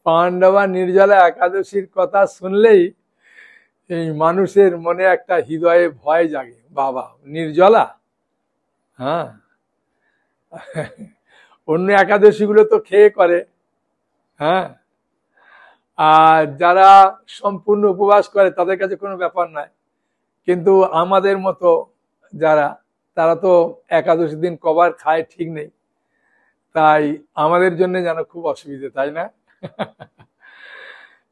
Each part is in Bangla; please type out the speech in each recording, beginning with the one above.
পাণ্ডবা নির্জলা একাদশীর কথা শুনলেই এই মানুষের মনে একটা হৃদয়ে ভয় জাগে। বাবা, নির্জলা, হ্যাঁ, অন্য একাদশী গুলো তো খেয়ে করে, হ্যাঁ, আর যারা সম্পূর্ণ উপবাস করে তাদের কাছে কোনো ব্যাপার নয়, কিন্তু আমাদের মতো যারা, তারা তো একাদশী দিন কবার খায় ঠিক নেই, তাই আমাদের জন্য যেন খুব অসুবিধে, তাই না?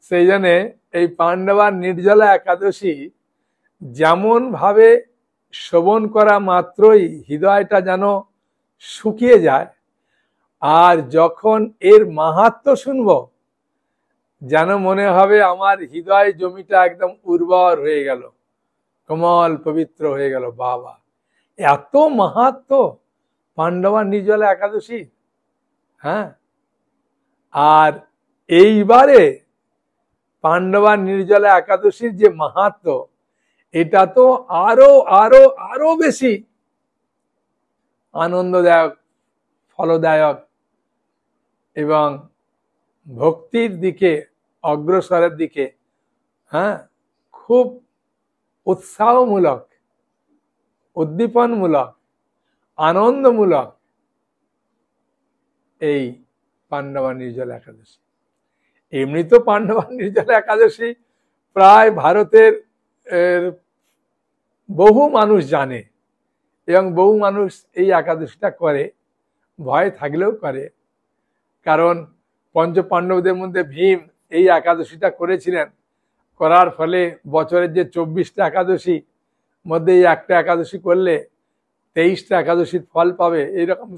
সেই জন্যে এই পাণ্ডবা নির্জলা একাদশী যেমন ভাবে শ্রবণ করা মাত্রই হৃদয়টা যেন শুকিয়ে যায়, আর যখন এর মাহাত্ম্য শুনব যেন মনে হবে আমার হৃদয় জমিটা একদম উর্বর হয়ে গেল, কোমল পবিত্র হয়ে গেল। বাবা, এত মাহাত্ম্য পাণ্ডবা নির্জলা একাদশী। হ্যাঁ, আর এইবারে পাণ্ডবা নির্জলা একাদশীর যে মাহাত্ম্য, এটা তো আরো আরো আরো বেশি আনন্দদায়ক, ফলদায়ক এবং ভক্তির দিকে অগ্রসরের দিকে, হ্যাঁ, খুব উৎসাহমূলক, উদ্দীপনমূলক, আনন্দমূলক এই পাণ্ডবা নির্জলা একাদশী। এমনি তো পাণ্ডবা নির্জলা একাদশী প্রায় ভারতের বহু মানুষ জানে এবং বহু মানুষ এই একাদশীটা করে, ভয় থাকলেও করে। কারণ পঞ্চ পাণ্ডবদের মধ্যে ভীম এই একাদশীটা করেছিলেন, করার ফলে বছরের যে 24টা একাদশী মধ্যে এই একটা একাদশী করলে 23টা একাদশীর ফল পাবে, এইরকম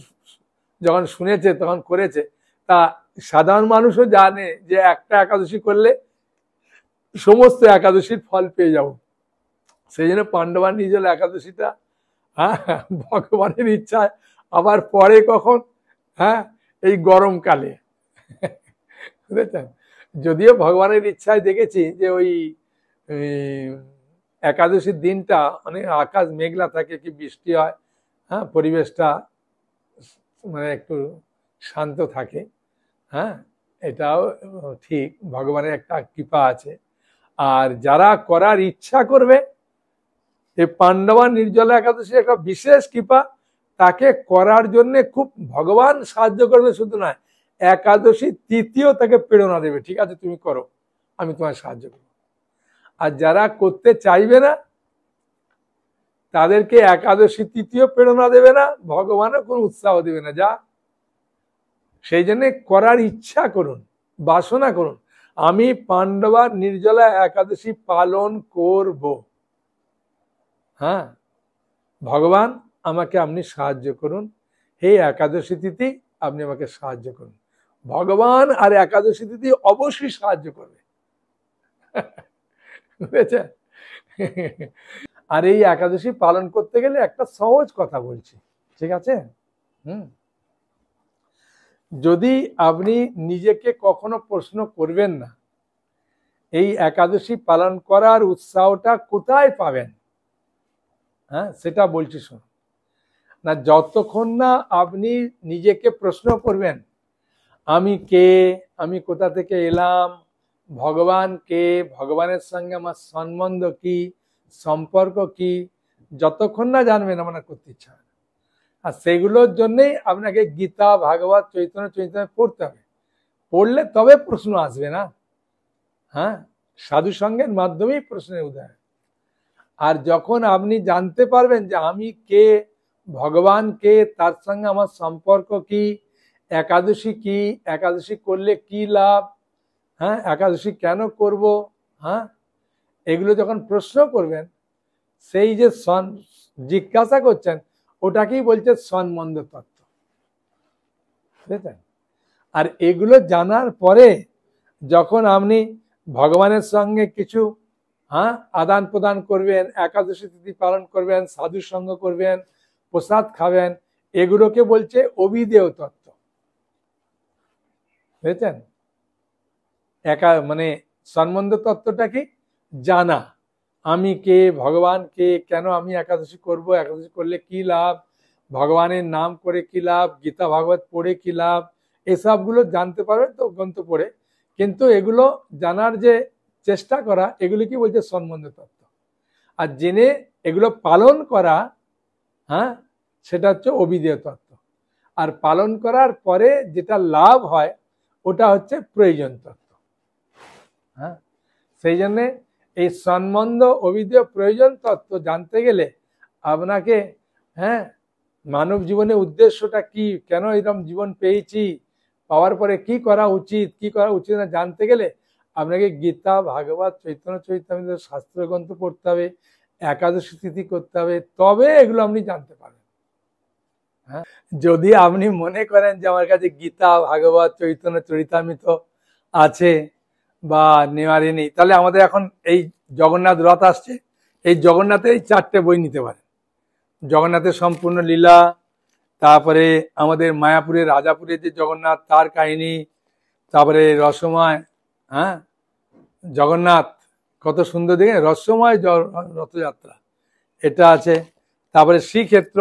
যখন শুনেছে তখন করেছে। তা সাধারণ মানুষও জানে যে একটা একাদশী করলে সমস্ত একাদশীর ফল পেয়ে যাব। সেই জন্য পাণ্ডবা নির্জলা একাদশীটা, হ্যাঁ, ভগবানের ইচ্ছায় আবার পরে কখন, হ্যাঁ, এই গরমকালে, বুঝেছেন? যদিও ভগবানের ইচ্ছায় দেখেছি যে ওই একাদশীর দিনটা অনেক আকাশ মেঘলা থাকে, কি বৃষ্টি হয়, হ্যাঁ, পরিবেশটা মানে একটু শান্ত থাকে, হ্যাঁ, এটাও ঠিক, ভগবানের একটা কৃপা আছে। আর যারা করার ইচ্ছা করবে, এই পাণ্ডবা নির্জলা একাদশী একটা বিশেষ কৃপা, তাকে করার জন্য খুব ভগবান সাহায্য করবে, শুধু নয়, একাদশী তৃতীয় তাকে প্রেরণা দেবে, ঠিক আছে তুমি করো, আমি তোমায় সাহায্য করব। আর যারা করতে চাইবে না তাদেরকে একাদশী তৃতীয় প্রেরণা দেবে না, ভগবানও কোনো উৎসাহ দেবে না। যা, সেই জন্য করার ইচ্ছা করুন, বাসনা করুন, আমি পাণ্ডবা নির্জলা একাদশী পালন করব, হ্যাঁ, ভগবান আমাকে আপনি সাহায্য করুন, হে একাদশী তিথি আপনি আমাকে সাহায্য করুন। ভগবান আর একাদশী তিথি অবশ্যই সাহায্য করবে, বুঝেছেন? আর এই একাদশী পালন করতে গেলে একটা সহজ কথা বলছি, ঠিক আছে? যদি আপনি নিজেকে কখনো প্রশ্ন করবেন না এই একাদশী পালন করার উৎসাহটা কোথায় পাবেন, হ্যাঁ, সেটা বলছি শুনুন। না, যতক্ষণ না আপনি নিজেকে প্রশ্ন করবেন আমি কে, আমি কোথা থেকে এলাম, ভগবান কে, ভগবানের সঙ্গে আমার সম্বন্ধ কি, সম্পর্ক কি, যতক্ষণ না জানবেন আমার করতে ইচ্ছা হয়। আর সেগুলোর জন্যই আপনাকে গীতা, ভাগবত, চৈতন্য চৈতন্য পড়তে হবে, পড়লে তবে প্রশ্ন আসবে না, হ্যাঁ, সাধু সঙ্গের মাধ্যমেই প্রশ্নের উদয়। আর যখন আপনি জানতে পারবেন যে আমি কে, ভগবান কে, তার সঙ্গে আমার সম্পর্ক কি, একাদশী কি, একাদশী করলে কি লাভ, হ্যাঁ, একাদশী কেন করব, হ্যাঁ, এগুলো যখন প্রশ্ন করবেন, সেই যে জিজ্ঞাসা করছেন ওটাকেই বলছে সম্বন্ধ তত্ত্ব, বুঝলেন? আর এগুলো জানার পরে যখন আপনি ভগবানের সঙ্গে কিছু, হ্যাঁ, আদান প্রদান করবেন, একাদশী তিথি পালন করবেন, সাধু সঙ্গ করবেন, প্রসাদ খাবেন, এগুলোকে বলছে অভিধেয় তত্ত্ব, বুঝেছেন? মানে সম্বন্ধ তত্ত্বটা কি? জানা, আমি কে, ভগবান কে, কেন আমি একাদশী করব, একাদশী করলে কি লাভ, ভগবানের নাম করে কি লাভ, গীতা ভাগবত পড়ে কি লাভ, এসবগুলো জানতে পারবেন তো গ্রন্থ পড়ে। কিন্তু এগুলো জানার যে চেষ্টা করা, এগুলি কি বলছে সম্বন্ধ তত্ত্ব। আর জেনে এগুলো পালন করা, হ্যাঁ, সেটা হচ্ছে অবিধেয় তত্ত্ব। আর পালন করার পরে যেটা লাভ হয় ওটা হচ্ছে প্রয়োজন তত্ত্ব। হ্যাঁ, সেই জন্যে এই সম্বন্ধ অবিধেয় প্রয়োজন তত্ত্ব জানতে গেলে আপনাকে, হ্যাঁ, মানব জীবনের উদ্দেশ্যটা কি, কেন এরকম জীবন পেয়েছি, পাওয়ার পরে কি করা উচিত কি করা উচিত না জানতে গেলে আপনাকে গীতা, ভাগবত, চৈতন্য চৈতামৃত শাস্ত্র গ্রন্থ পড়তে হবে, একাদশী তিথি করতে হবে, তবে এগুলো আপনি জানতে পারবেন। হ্যাঁ, যদি আপনি মনে করেন যে আমার কাছে গীতা, ভাগবত, চৈতন্য চরিতামৃত আছে বা নেওয়ারে নেই, তাহলে আমাদের এখন এই জগন্নাথ রথ আসছে, এই জগন্নাথের এই 4টে বই নিতে পারেন। জগন্নাথের সম্পূর্ণ লীলা, তারপরে আমাদের মায়াপুরের রাজাপুরের যে জগন্নাথ তার কাহিনী, তারপরে রসময়, হ্যাঁ, জগন্নাথ কত সুন্দর দেখে রসময় রথযাত্রা, এটা আছে। তারপরে শ্রীক্ষেত্র,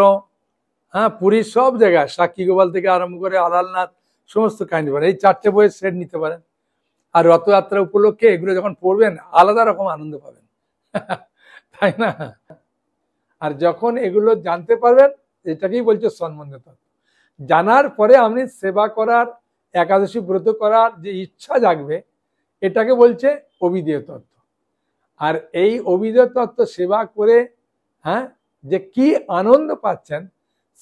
হ্যাঁ, পুরীর সব জায়গায় সাক্ষী গোপাল থেকে আরম্ভ করে আলালনাথ সমস্ত কাহিনী পারেন। এই 4টে বইয়ের সেট নিতে পারেন। আর রথযাত্রা উপলক্ষে এগুলো যখন পড়বেন আলাদা রকম আনন্দ পাবেন, তাই না? আর যখন এগুলো জানতে পারবেন, এটাকেই বলছে সম্বন্ধ তত্ত্ব। জানার পরে আপনি সেবা করার, একাদশী ব্রত করার যে ইচ্ছা জাগবে, এটাকে বলছে অবিধেয় তত্ত্ব। আর এই অবিধেয় তত্ত্ব সেবা করে, হ্যাঁ, যে কি আনন্দ পাচ্ছেন,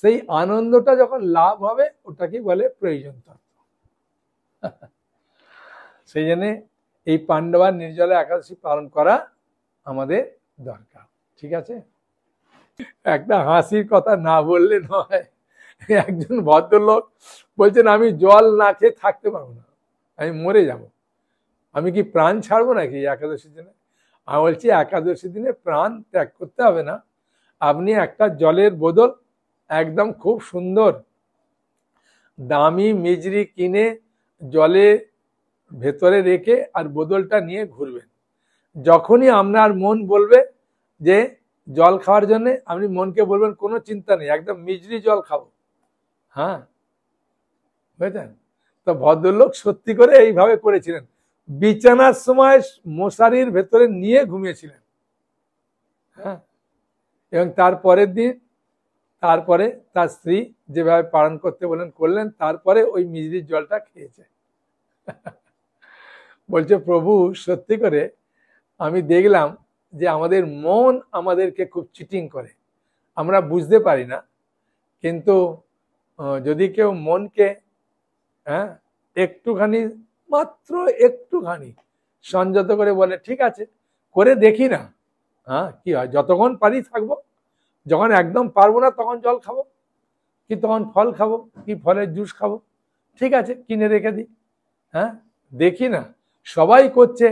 সেই আনন্দটা যখন লাভ হবে ওটাকে বলে প্রয়োজন তত্ত্ব। সেই জন্যে এই পাণ্ডবার নির্জলা একাদশী পালন করা আমাদের দরকার। ঠিক আছে? একটা হাসির কথা না বললে নয়। একজন ভদ্রলোক বলছেন আমি জল না খেয়ে থাকতে পারবো না, আমি মরে যাব, আমি কি প্রাণ ছাড়বো নাকি একাদশী দিনে? আমি বলছি একাদশী দিনে প্রাণ ত্যাগ করতে হবে না, আপনি একটা জলের বোতল একদম খুব সুন্দর দামি মিজরি কিনে জলে ভেতরে রেখে আর বোতলটা নিয়ে ঘুরবেন। যখনই আপনার মন বলবে যে জল খাওয়ার জন্য, আপনি মনকে বলবেন কোনো চিন্তা নেই, একদম মিজরি জল খাবো। হ্যাঁ, বুঝলেন? তো ভদ্রলোক সত্যি করে এইভাবে করেছিলেন, বিছানার সময় মশারির ভেতরে নিয়ে ঘুমিয়েছিলেন। হ্যাঁ, এবং তারপরের দিন, তারপরে তার স্ত্রী যেভাবে পালন করতে বলেন করলেন, তারপরে ওই মিজরির জলটা খেয়েছে। বলছে প্রভু সত্যি করে আমি দেখলাম যে আমাদের মন আমাদেরকে খুব চিটিং করে, আমরা বুঝতে পারি না। কিন্তু যদি কেউ মনকে, হ্যাঁ, একটুখানি, মাত্র একটুখানি সংযত করে বলে ঠিক আছে করে দেখি না, হ্যাঁ, কি হয়, যতক্ষণ পারি থাকবো, যখন একদম পারবো না তখন জল খাবো, কি তখন ফল খাবো, কি ফলের জুস খাবো, ঠিক আছে কিনে রেখে দিই, হ্যাঁ, দেখি না সবাই করছে,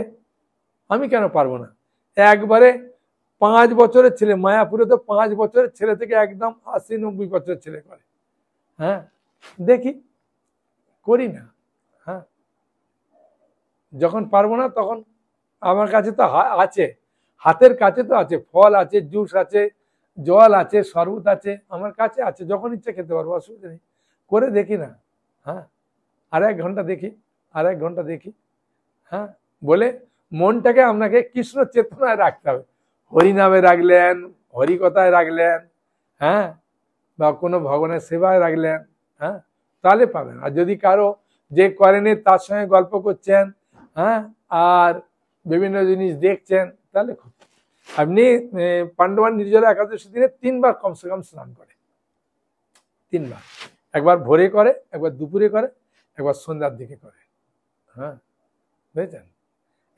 আমি কেন পারবো না। একবারে 5 বছরের ছেলে, মায়াপুরে তো 5 বছরের ছেলে থেকে একদম 80-90 বছরের ছেলে করে, হ্যাঁ, দেখি করি না। হ্যাঁ, যখন পারবো না তখন আমার কাছে তো আছে, হাতের কাছে তো আছে, ফল আছে, জুস আছে, জল আছে, শরবত আছে, আমার কাছে আছে, যখন ইচ্ছে খেতে পারবো, অসুবিধা নেই, করে দেখি না। হ্যাঁ, আর 1 ঘন্টা দেখি, আর 1 ঘন্টা দেখি, হ্যাঁ, বলে মনটাকে আপনাকে কৃষ্ণ চেতনায় রাখতে হবে। হরিনামে রাখলেন, হরিকথায় রাখলেন, হ্যাঁ, বা কোনো ভগবানের সেবায় রাখলেন, হ্যাঁ, তাহলে পাবেন। আর যদি কারো যে করেনি তার সঙ্গে গল্প করছেন, হ্যাঁ, আর বিভিন্ন জিনিস দেখছেন, তাহলে আপনি পাণ্ডবার নির্জলা একাদশী দিনে 3 বার কমসে কম স্নান করে, 3 বার, একবার ভোরে করে, একবার দুপুরে করে, একবার সন্ধ্যার দিকে করে। হ্যাঁ, বুঝেছেন?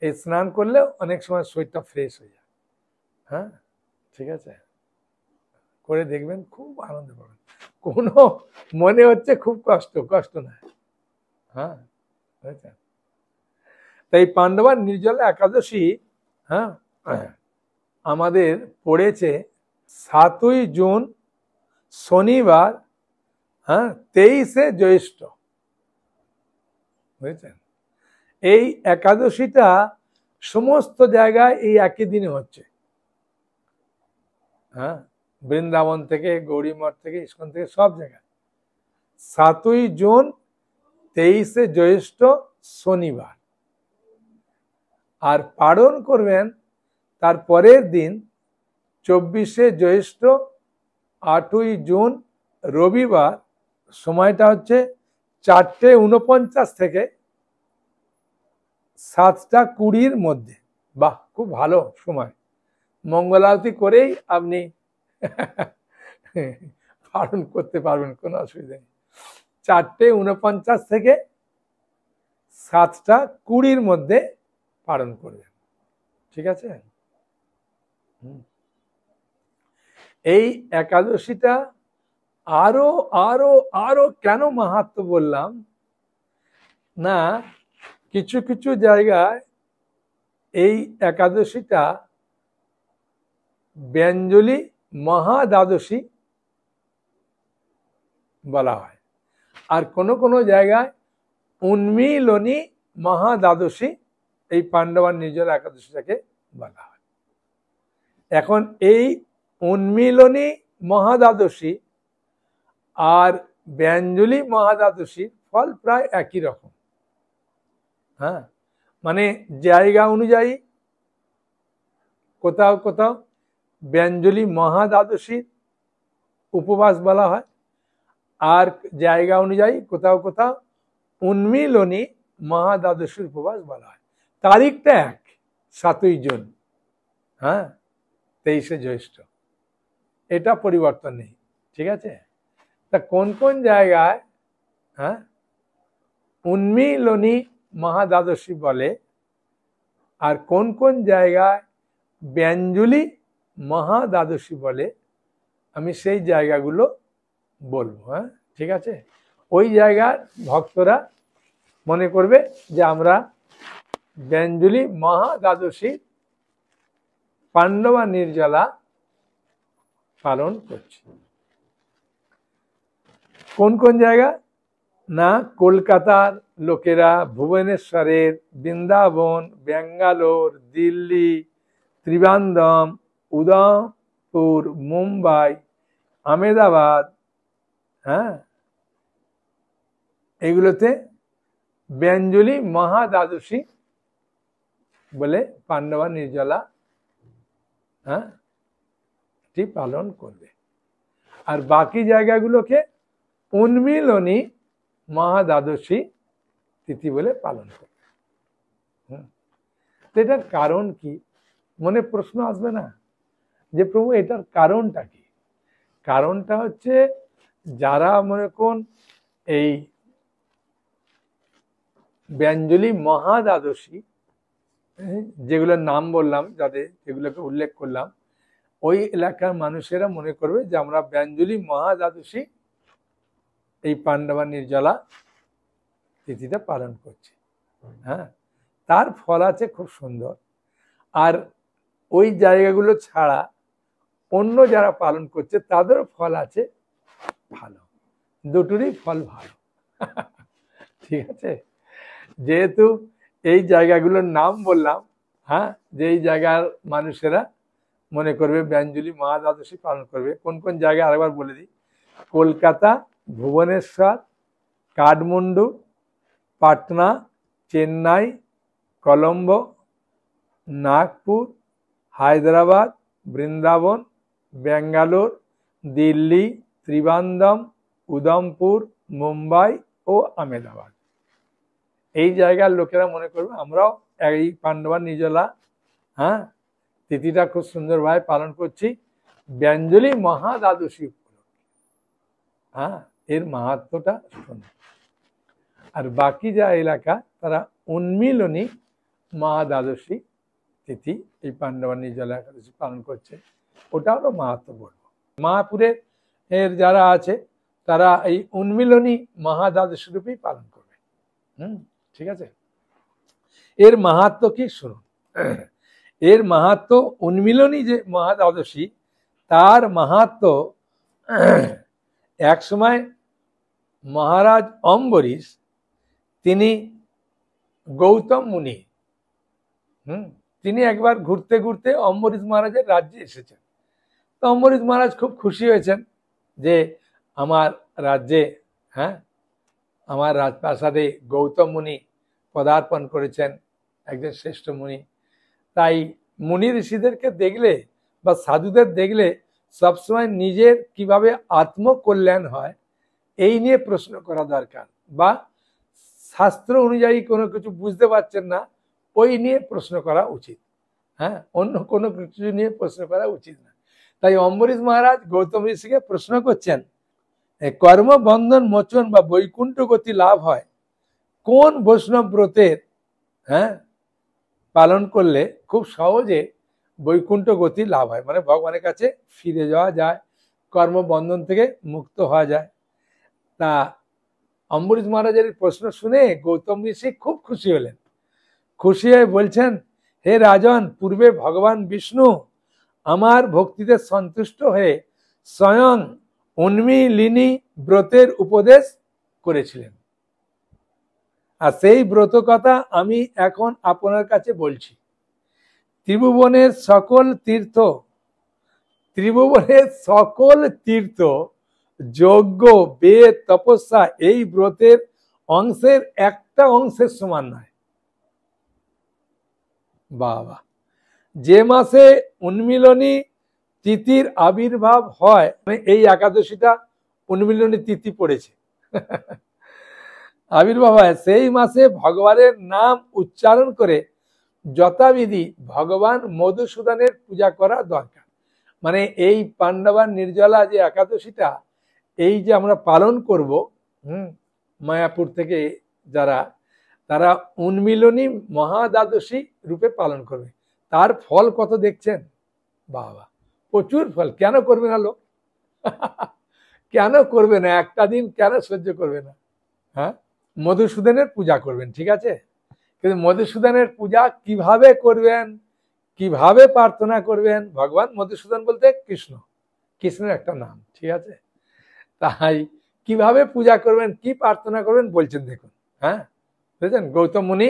এই স্নান করলে অনেক সময় শরীরটা ফ্রেশ হয়ে যায়। হ্যাঁ, ঠিক আছে, করে দেখবেন, খুব আনন্দ পাবেন। কোনো মনে হচ্ছে খুব কষ্ট না। হ্যাঁ, বুঝেছেন? তাই পাণ্ডবার নির্জলা একাদশী, হ্যাঁ, আমাদের পড়েছে 7ই জুন শনিবার, হ্যাঁ, 23শে জ্যৈষ্ঠ, বুঝেছেন? এই একাদশীটা সমস্ত জায়গায় এই একই দিনে হচ্ছে। হ্যাঁ, বৃন্দাবন থেকে, গৌরীমঠ থেকে, ইস্কন থেকে, সব জায়গায় 7ই জুন 23শে জ্যৈষ্ঠ শনিবার। আর পালন করবেন তার পরের দিন 24শে জ্যৈষ্ঠ 8ই জুন রবিবার, সময়টা হচ্ছে 4:49 থেকে 7:20 মধ্যে। বাহ, খুব ভালো সময়। মঙ্গল আরতি করেই আপনি পালন করতে পারবেন, কোনো অসুবিধা নেই। 4:49 থেকে 7:20 মধ্যে পালন করবেন, ঠিক আছে। এই একাদশীটা আরো আরো আরো কেন মাহাত্ম্য বললাম না, কিছু কিছু জায়গায় এই একাদশীটা ব্যঞ্জলি মহাদ্বাদশী বলা হয়, আর কোন কোন জায়গায় উন্মিলনী মহাদ্বাদশী এই পাণ্ডবার নির্জলা একাদশীটাকে বলা হয়। এখন এই উন্মিলনী মহাদ্বাদশী আর ব্যঞ্জলি মহাদ্বাদশীর ফল প্রায় একই রকম। হ্যাঁ, মানে জায়গা অনুযায়ী কোথাও কোথাও ব্যঞ্জলি মহাদ্বাদশীর উপবাস বলা হয়, আর জায়গা অনুযায়ী কোথাও কোথাও উন্মিলনী মহাদ্বাদশীর উপবাস বলা হয়। তারিখটা এক, 7ই জুন, হ্যাঁ, 23শে জ্যৈষ্ঠ, এটা পরিবর্তন নেই, ঠিক আছে। তা কোন কোন জায়গায় হ্যাঁ উন্মিলনী মহাদ্বাদশী বলে আর কোন কোন জায়গায় ব্যঞ্জলি মহাদ্বাদশী বলে, আমি সেই জায়গাগুলো বলবো। হ্যাঁ, ঠিক আছে। ওই জায়গার ভক্তরা মনে করবে যে আমরা ব্যঞ্জলি মহাদ্বাদশী পাণ্ডবা নির্জলা পালন করছি। কোন কোন জায়গা না, কলকাতার লোকেরা, ভুবনেশ্বরের, বৃন্দাবন, ব্যাঙ্গালোর, দিল্লি, ত্রিবান্ধম, উদয়পুর, মুম্বাই, আহমেদাবাদ, হ্যাঁ, এগুলোতে ব্যঞ্জলি মহাদ্বাদশী বলে পাণ্ডবা নির্জলা হ্যাঁ পালন করবে। আর বাকি জায়গাগুলোকে উন্মিলনী মহাদ্বাদশী তিথি বলে পালন করবে। এটার কারণ কি, মনে প্রশ্ন আসবে না যে প্রভু এটার কারণটা কি? কারণটা হচ্ছে যারা মনে করুন এই ব্যঞ্জলি মহাদ্বাদশী যেগুলোর নাম বললাম, যাদের যেগুলোকে উল্লেখ করলাম, ওই এলাকার মানুষেরা মনে করবে যে আমরা ব্যঞ্জলি মহাদ্বাদশী এই পাণ্ডবা নির্জলা তিথিটা পালন করছি। হ্যাঁ, তার ফল আছে খুব সুন্দর। আর ওই জায়গাগুলো ছাড়া অন্য যারা পালন করছে তাদেরও ফল আছে ভালো, দুটোরই ফল ভালো। ঠিক আছে, যেহেতু এই জায়গাগুলোর নাম বললাম, হ্যাঁ, যে এই জায়গার মানুষেরা মনে করবে ব্যঞ্জলি মহাদ্বাদশী পালন করবে। কোন কোন জায়গায় আরেকবার বলে দিই, কলকাতা, ভুবনেশ্বর, কাঠমান্ডু, পাটনা, চেন্নাই, কলম্বো, নাগপুর, হায়দ্রাবাদ, বৃন্দাবন, ব্যাঙ্গালোর, দিল্লি, ত্রিবান্ধম, উদয়পুর, মুম্বাই ও আহমেদাবাদ। এই জায়গার লোকেরা মনে করবে আমরাও এই পাণ্ডবা নির্জলা হ্যাঁ তিথিটা খুব সুন্দরভাবে পালন করছি ব্যঞ্জলি মহাদ্বাদশী উপলক্ষে। হ্যাঁ, এর মাহাত্ম্যটা শোনো। আর বাকি যা এলাকা তারা উন্মিলনী মহাদ্বাদশী তিথি এই পাণ্ডবা নির্জলা একাদশী পালন করছে, ওটাও মাহাত্ম্য বলবো। মায়াপুরের এর যারা আছে তারা এই উন্মিলনী মহাদ্বাদশী রূপেই পালন করবে। ঠিক আছে, এর মাহাত্ম্য কি শুনুন। এর মাহাত্ম্য, উন্মিলনী যে মহাদ্বাদশী তার মাহাত্ম্য, এক সময় মহারাজ অম্বরীশ তিনি গৌতম মুনি তিনি একবার ঘুরতে ঘুরতে অম্বরীশ মহারাজের রাজ্যে এসেছেন। তো অম্বরীশ মহারাজ খুব খুশি হয়েছেন যে আমার রাজ্যে হ্যাঁ আমার রাজপ্রাসাদে গৌতম মুনি পদার্পণ করেছেন, একজন শ্রেষ্ঠ মুনি। তাই মুনি ঋষিদেরকে দেখলে বা সাধুদের দেখলে সবসময় নিজের কিভাবে আত্মকল্যাণ হয় এই নিয়ে প্রশ্ন করা দরকার, বা শাস্ত্র অনুযায়ী কোনো কিছু বুঝতে পারছেন না ওই নিয়ে প্রশ্ন করা উচিত। হ্যাঁ, অন্য কোনো কিছু নিয়ে প্রশ্ন করা উচিত না। তাই অম্বরীশ মহারাজ গৌতম ঋষিকে প্রশ্ন করছেন, কর্মবন্ধন মোচন বা বৈকুণ্ঠ গতি লাভ হয় কোন বৈষ্ণব ব্রতের পালন করলে খুব সহজে বৈকুণ্ঠ গতি লাভ হয়, মানে ভগবানের কাছে ফিরে যাওয়া যায়, কর্মবন্ধন থেকে মুক্ত হওয়া যায়। তা অম্বরীশ মহারাজের প্রশ্ন শুনে গৌতম ঋষি খুব খুশি হলেন। খুশি হয়ে বলছেন, হে রাজন, পূর্বে ভগবান বিষ্ণু আমার ভক্তিতে সন্তুষ্ট হয়ে স্বয়ং উন্মিলিনী ব্রতের উপদেশ করেছিলেন, আর সেই ব্রত কথা আমি এখন আপনার কাছে বলছি। ত্রিভুবনের সকল তীর্থ যজ্ঞ বেদ তপস্যা এই ব্রতের অংশের একটা অংশের সমান নয়। বাবা, যে মাসে উন্মিলনী তিথির আবির্ভাব হয়, এই একাদশীটা উন্মিলনী তিথি পড়েছে আবির্ভাব হয়, সেই মাসে ভগবানের নাম উচ্চারণ করে যথাবিধি ভগবান মধুসূদনের পূজা করা দরকার। মানে এই পাণ্ডবা নির্জলা যে একাদশীটা এই যে আমরা পালন করব, মায়াপুর থেকে তারা উন্মিলনী মহাদ্বাদশী রূপে পালন করবে। তার ফল কত দেখছেন? বাবা, প্রচুর ফল। কেন করবে না লোক? কেন করবে না? একটা দিন কেন সহ্য করবে না? হ্যাঁ, মধুসূদনের পূজা করবেন, ঠিক আছে, কিন্তু মধুসূদনের পূজা কিভাবে করবেন, কিভাবে প্রার্থনা করবেন? ভগবান মধুসূদন বলতে কৃষ্ণের একটা নাম, ঠিক আছে। তাই কিভাবে পূজা করবেন, কি প্রার্থনা করবেন বলছেন, দেখুন। হ্যাঁ, বুঝলেন? গৌতম মুনি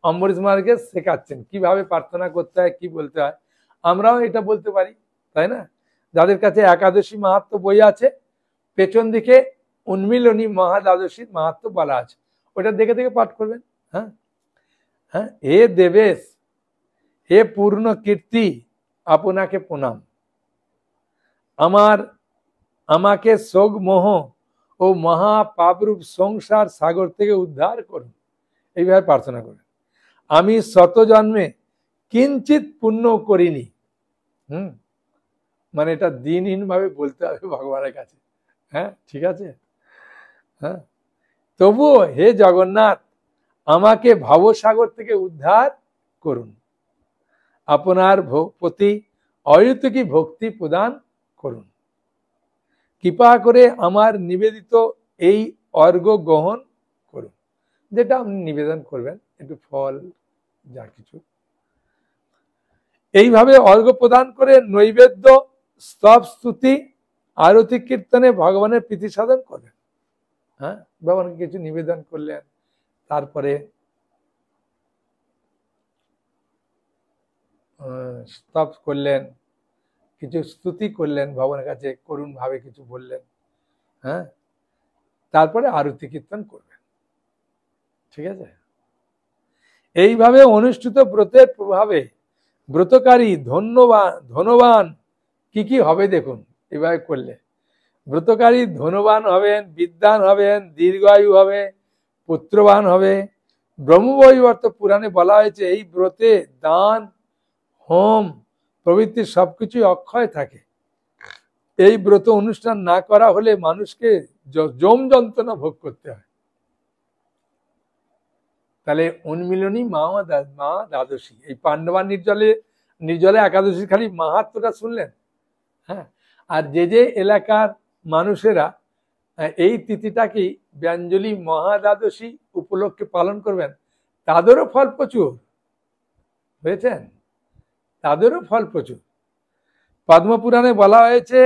অম্বরীশ মহারাজকে শেখাচ্ছেন কিভাবে প্রার্থনা করতে হয়, কি বলতে হয়। আমরাও এটা বলতে পারি, তাই না? যাদের কাছে একাদশী মাহাত্ম্য বই আছে, পেছন দিকে উন্মিলনী মহাদ্বাদশীর মাহাত্ম্য বলা আছে, ওটা দেখে দেখে পাঠ করবেন। হ্যাঁ হ্যাঁ, হে দেবেশ, হে পূর্ণ কীর্তি, আপনাকে প্রণাম। আমাকে শোক মোহ ও মহা পাপরূপ সংসার সাগর থেকে উদ্ধার করুন, এইভাবে প্রার্থনা করুন। আমি শত জন্মে কিঞ্চিত পুণ্য করিনি। মানে এটা দিনহীন ভাবে বলতে হবে ভগবানের কাছে। হ্যাঁ, ঠিক আছে। হ্যাঁ, তবুও হে জগন্নাথ, আমাকে ভবসাগর থেকে উদ্ধার করুন, আপনার প্রতি অহেতুকী ভক্তি প্রদান করুন, কৃপা করে আমার নিবেদিত এই অর্ঘ্য গ্রহণ করুন। যেটা আপনি নিবেদন করবেন, একটু ফল যা কিছু, এইভাবে অর্ঘ্য প্রদান করে নৈবেদ্য স্তব স্তুতি আরতি কীর্তনে ভগবানের প্রীতি সাধন করবেন। হ্যাঁ, ভগবানকে কিছু নিবেদন করলেন, তারপরে স্তব করলেন, কিছু স্তুতি করলেন, ভগবানের কাছে করুণ ভাবে কিছু বললেন। হ্যাঁ, তারপরে আরতি কীর্তন করবেন, ঠিক আছে। এইভাবে অনুষ্ঠিত ব্রতের প্রভাবে ব্রতকারী ধনবান কি হবে দেখুন। এভাবে করলে ব্রতকারী ধনবান হবেন, বিদ্বান হবেন, দীর্ঘায়ু হবে, পুত্রবান হবে। ব্রহ্মবৈবর্ত পুরাণে বলা হয়েছে এই ব্রতে দান হোম প্রভৃতি সবকিছুই অক্ষয় থাকে। এই ব্রত অনুষ্ঠান না করা হলে মানুষকে যম যন্ত্রণা ভোগ করতে হয়। তাহলে উন্মিলনী মা দ্বাদশী, এই পাণ্ডবা নির্জলা একাদশী খালি মাহাত্ম্যটা শুনলেন। হ্যাঁ, আর যে এলাকার মানুষেরা এই তিথিটাকেই ব্যঞ্জলি মহাদ্বাদশী উপলক্ষে পালন করবেন, তাদেরও ফল প্রচুর হয়েছেন, তাদেরও ফল প্রচুর। পদ্মপুরাণে বলা হয়েছে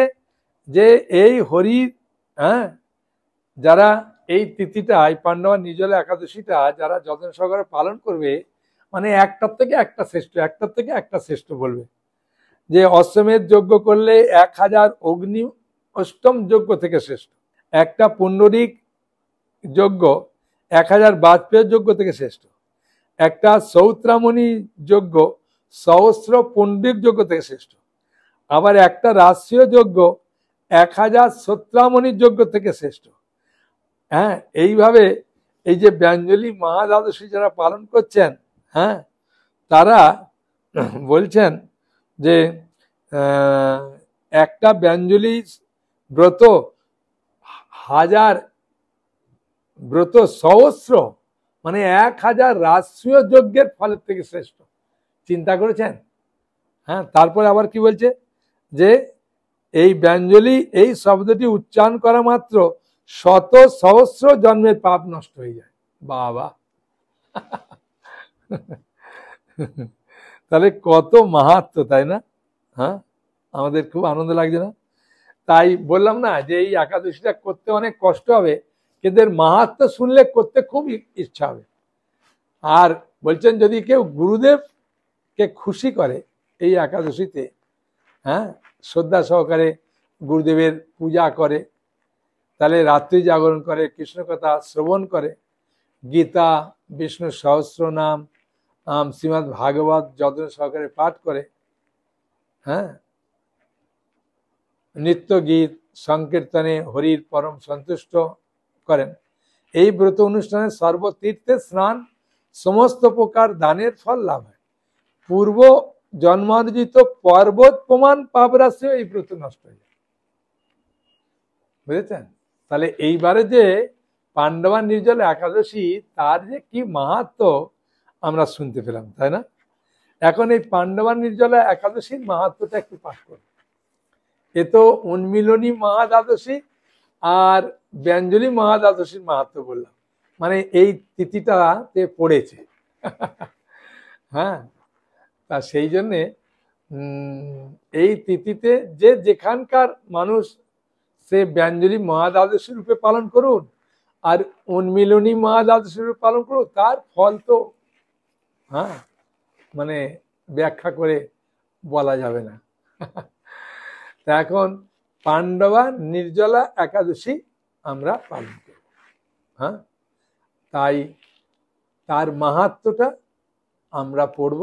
যে এই হরির যারা এই তিথিটা, এই পাণ্ডবা নির্জলা একাদশীটা যারা যত্ন সহকারে পালন করবে, মানে একটার থেকে একটা শ্রেষ্ঠ, একটার থেকে একটা শ্রেষ্ঠ বলবে। যে অশ্বমেধ যজ্ঞ করলে 1000 অগ্নি অষ্টম যজ্ঞ থেকে শ্রেষ্ঠ, একটা পুণ্ডরিক যজ্ঞ 1000 বাজপেয়ীর যজ্ঞ থেকে শ্রেষ্ঠ, একটা সৌত্রামণি যজ্ঞ সহস্র পণ্ডিত যজ্ঞ থেকে শ্রেষ্ঠ, আবার একটা রাষ্ট্রীয় যজ্ঞ 1000 সত্রামণির যজ্ঞ থেকে শ্রেষ্ঠ। হ্যাঁ, এইভাবে এই যে ব্যঞ্জলি মহাদ্বাদশী যারা পালন করছেন, হ্যাঁ, তারা বলছেন যে একটা ব্যঞ্জলি ব্রত 1000 ব্রত সহস্র, মানে 1000 রাষ্ট্রীয় যজ্ঞের ফলের থেকে শ্রেষ্ঠ। চিন্তা করেছেন? হ্যাঁ, তারপরে আবার কি বলছে যে এই ব্যঞ্জলি, এই শব্দটি উচ্চারণ করা মাত্র শত সহস্র জন্মের পাপ নষ্ট হয়ে যায়। বাবা, তাহলে কত মাহাত্ম, তাই না? হ্যাঁ, আমাদের খুব আনন্দ লাগছে না? তাই বললাম না যে এই একাদশীটা করতে অনেক কষ্ট হবে, কিন্তু এর মাহাত্ম শুনলে করতে খুব ইচ্ছা হবে। আর বলছেন যদি কেউ গুরুদেবকে খুশি করে এই একাদশীতে, হ্যাঁ, শ্রদ্ধা সহকারে গুরুদেবের পূজা করে, তাহলে রাত্রি জাগরণ করে, কৃষ্ণ কথা শ্রবণ করে, গীতা, বিষ্ণু সহস্র নাম, শ্রীমদ্ ভাগবত যত্ন সহকারে পাঠ করে, হ্যাঁ, নিত্য গীত সংকীর্তনে হরির পরম সন্তুষ্ট করেন, এই ব্রত অনুষ্ঠানে সর্বতীর্থে স্নান, সমস্ত প্রকার দানের ফল লাভ হয়, পূর্ব জন্মার্জিত পর্বত প্রমাণ পাপরাশি এই ব্রত নষ্ট হয়ে যায়। বুঝেছেন? তাহলে এইবারে যে পাণ্ডবা নির্জল একাদশী, তার যে কি মাহাত্ম আমরা শুনতে পেলাম, তাই না? এখন এই পাণ্ডবা নির্জলা একাদশীর মাহাত্মটা একটু পাঠ করব। এ তো উন্মিলনী মহাদ্বাদশী আর ব্যঞ্জলি মহাদ্বাদশীর মাহাত্ম বললাম, মানে এই তিথিটাতে পড়েছে। হ্যাঁ, তা সেই জন্যে এই তিথিতে যে যেখানকার মানুষ সে ব্যঞ্জলি মহাদ্বাদশী রূপে পালন করুন আর উন্মিলনী মহাদ্বাদশী রূপে পালন করুন, তার ফল তো হ্যাঁ মানে ব্যাখ্যা করে বলা যাবে না। তা এখন পাণ্ডবা নির্জলা একাদশী আমরা পালন করব। হ্যাঁ, তাই তার মাহাত্ম্যটা আমরা পড়ব।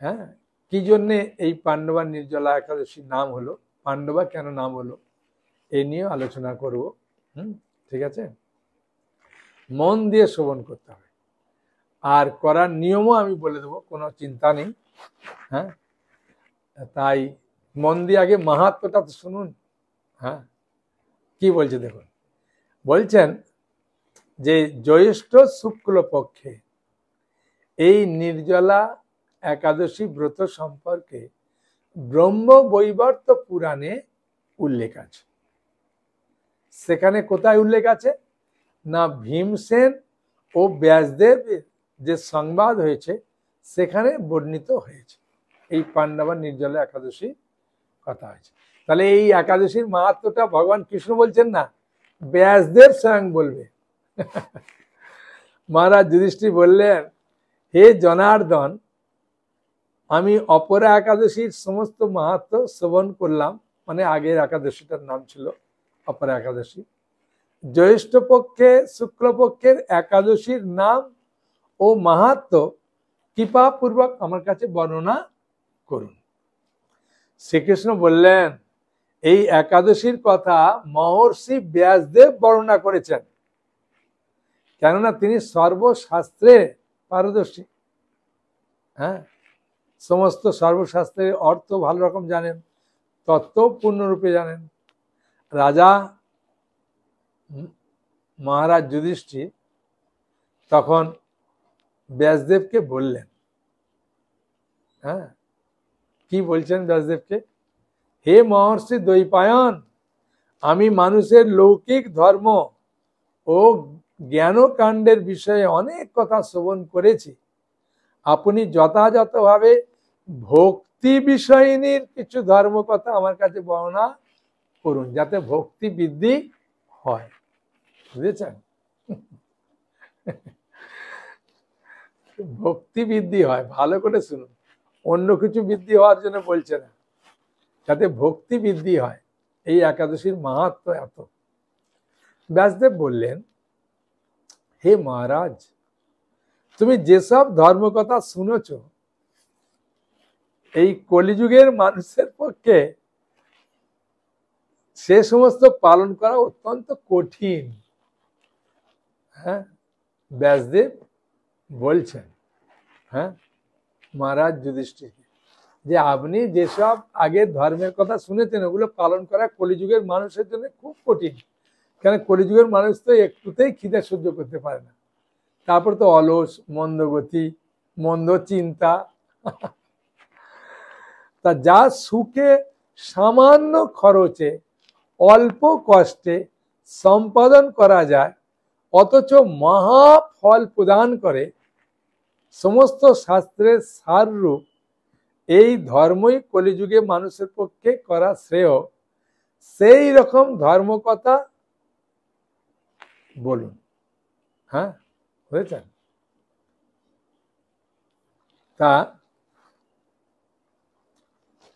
হ্যাঁ, কি জন্যে এই পাণ্ডবা নির্জলা একাদশীর নাম হলো, পাণ্ডবা কেন নাম হলো, এই নিয়ে আলোচনা করব। ঠিক আছে, মন দিয়ে শ্রবণ করতে হবে, আর করার নিয়মও আমি বলে দেবো, কোনো চিন্তা নেই। হ্যাঁ, তাই মন দিয়ে আগে মাহাত্ম্যটা তো শুনুন। হ্যাঁ, কি বলছে দেখুন, বলছেন যে জ্যৈষ্ঠ শুক্ল পক্ষে এই নির্জলা একাদশী ব্রত সম্পর্কে ব্রহ্ম বৈবর্ত পুরাণে উল্লেখ আছে। সেখানে কোথায় উল্লেখ আছে না, ভীমসেন ও ব্যাসদেবের যে সংবাদ হয়েছে সেখানে বর্ণিত হয়েছে, এই পাণ্ডবা নির্জলা একাদশী কথা হয়েছে। তাহলে এই একাদশীর মাহাত্ম্যটা ভগবান কৃষ্ণ বলছেন না, ব্যাসদেব স্বয়ং বলবে। মহারাজ যুধিষ্ঠির বললেন, হে জনার্দন, আমি অপরা একাদশীর সমস্ত মাহাত্ম্য শ্রবণ করলাম, মানে আগের একাদশীটার নাম ছিল অপরা একাদশী। জ্যৈষ্ঠ পক্ষে শুক্লপক্ষের একাদশীর নাম ও মাহাত্ম্য কৃপাপূর্বক আমার কাছে বর্ণনা করুন। শ্রীকৃষ্ণ বললেন, এই একাদশীর কথা মহর্ষি ব্যাসদেব বর্ণনা করেছেন, কেননা তিনি সর্বশাস্ত্রে পারদর্শী। হ্যাঁ, সমস্ত সর্বশাস্ত্রের অর্থ ভালো রকম জানেন, তত্ত্ব পূর্ণরূপে জানেন। রাজা মহারাজ যুধিষ্ঠির তখন ব্যাসদেবকে বললেন, হ্যাঁ, কি বলছেন ব্যাসদেবকে, হে মহর্ষি দ্বৈপায়ন, আমি মানুষের লৌকিক ধর্ম ও জ্ঞানকাণ্ডের বিষয়ে অনেক কথা শ্রবণ করেছি, আপনি যথাযথভাবে ভক্তি বিষয়নীর কিছু ধর্ম কথা আমার কাছে বর্ণনা করুন, যাতে ভক্তি বৃদ্ধি হয়। বুঝেছেন? ভক্তি বৃদ্ধি হয়, ভালো করে শুনুন, অন্য কিছু বৃদ্ধি হওয়ার জন্য বলছে না, যাতে ভক্তি বৃদ্ধি হয়। এই একাদশীর মাহাত্ম্য এত। ব্যাসদেব বললেন, হে মহারাজ, তুমি যেসব ধর্মকথা শুনেছ এই কলিযুগের মানুষের পক্ষে সে সমস্ত পালন করা অত্যন্ত কঠিন। হ্যাঁ, ব্যাসদেব বলছেন হ্যাঁ মহারাজ যুধিষ্ঠিরকে যে আপনি যেসব আগে ধর্মের কথা শুনেছেন ওগুলো পালন করা কলিযুগের মানুষের জন্য খুব কঠিন। কেন কলিযুগের মানুষ তো একটুতেই খিদে সহ্য করতে পারে না, তারপর তো অলস, মন্দগতি, মন্দ চিন্তা। তা যা সুখে সামান্য খরচে অল্প কষ্টে সম্পাদন করা যায় অথচ মহা ফল প্রদান করে, সমস্ত শাস্ত্রের সাররূপ এই ধর্মই কলিযুগে মানুষের পক্ষে করা শ্রেয়, সেই রকম ধর্মকথা বলুন। হ্যাঁ, বুঝেছেন? তা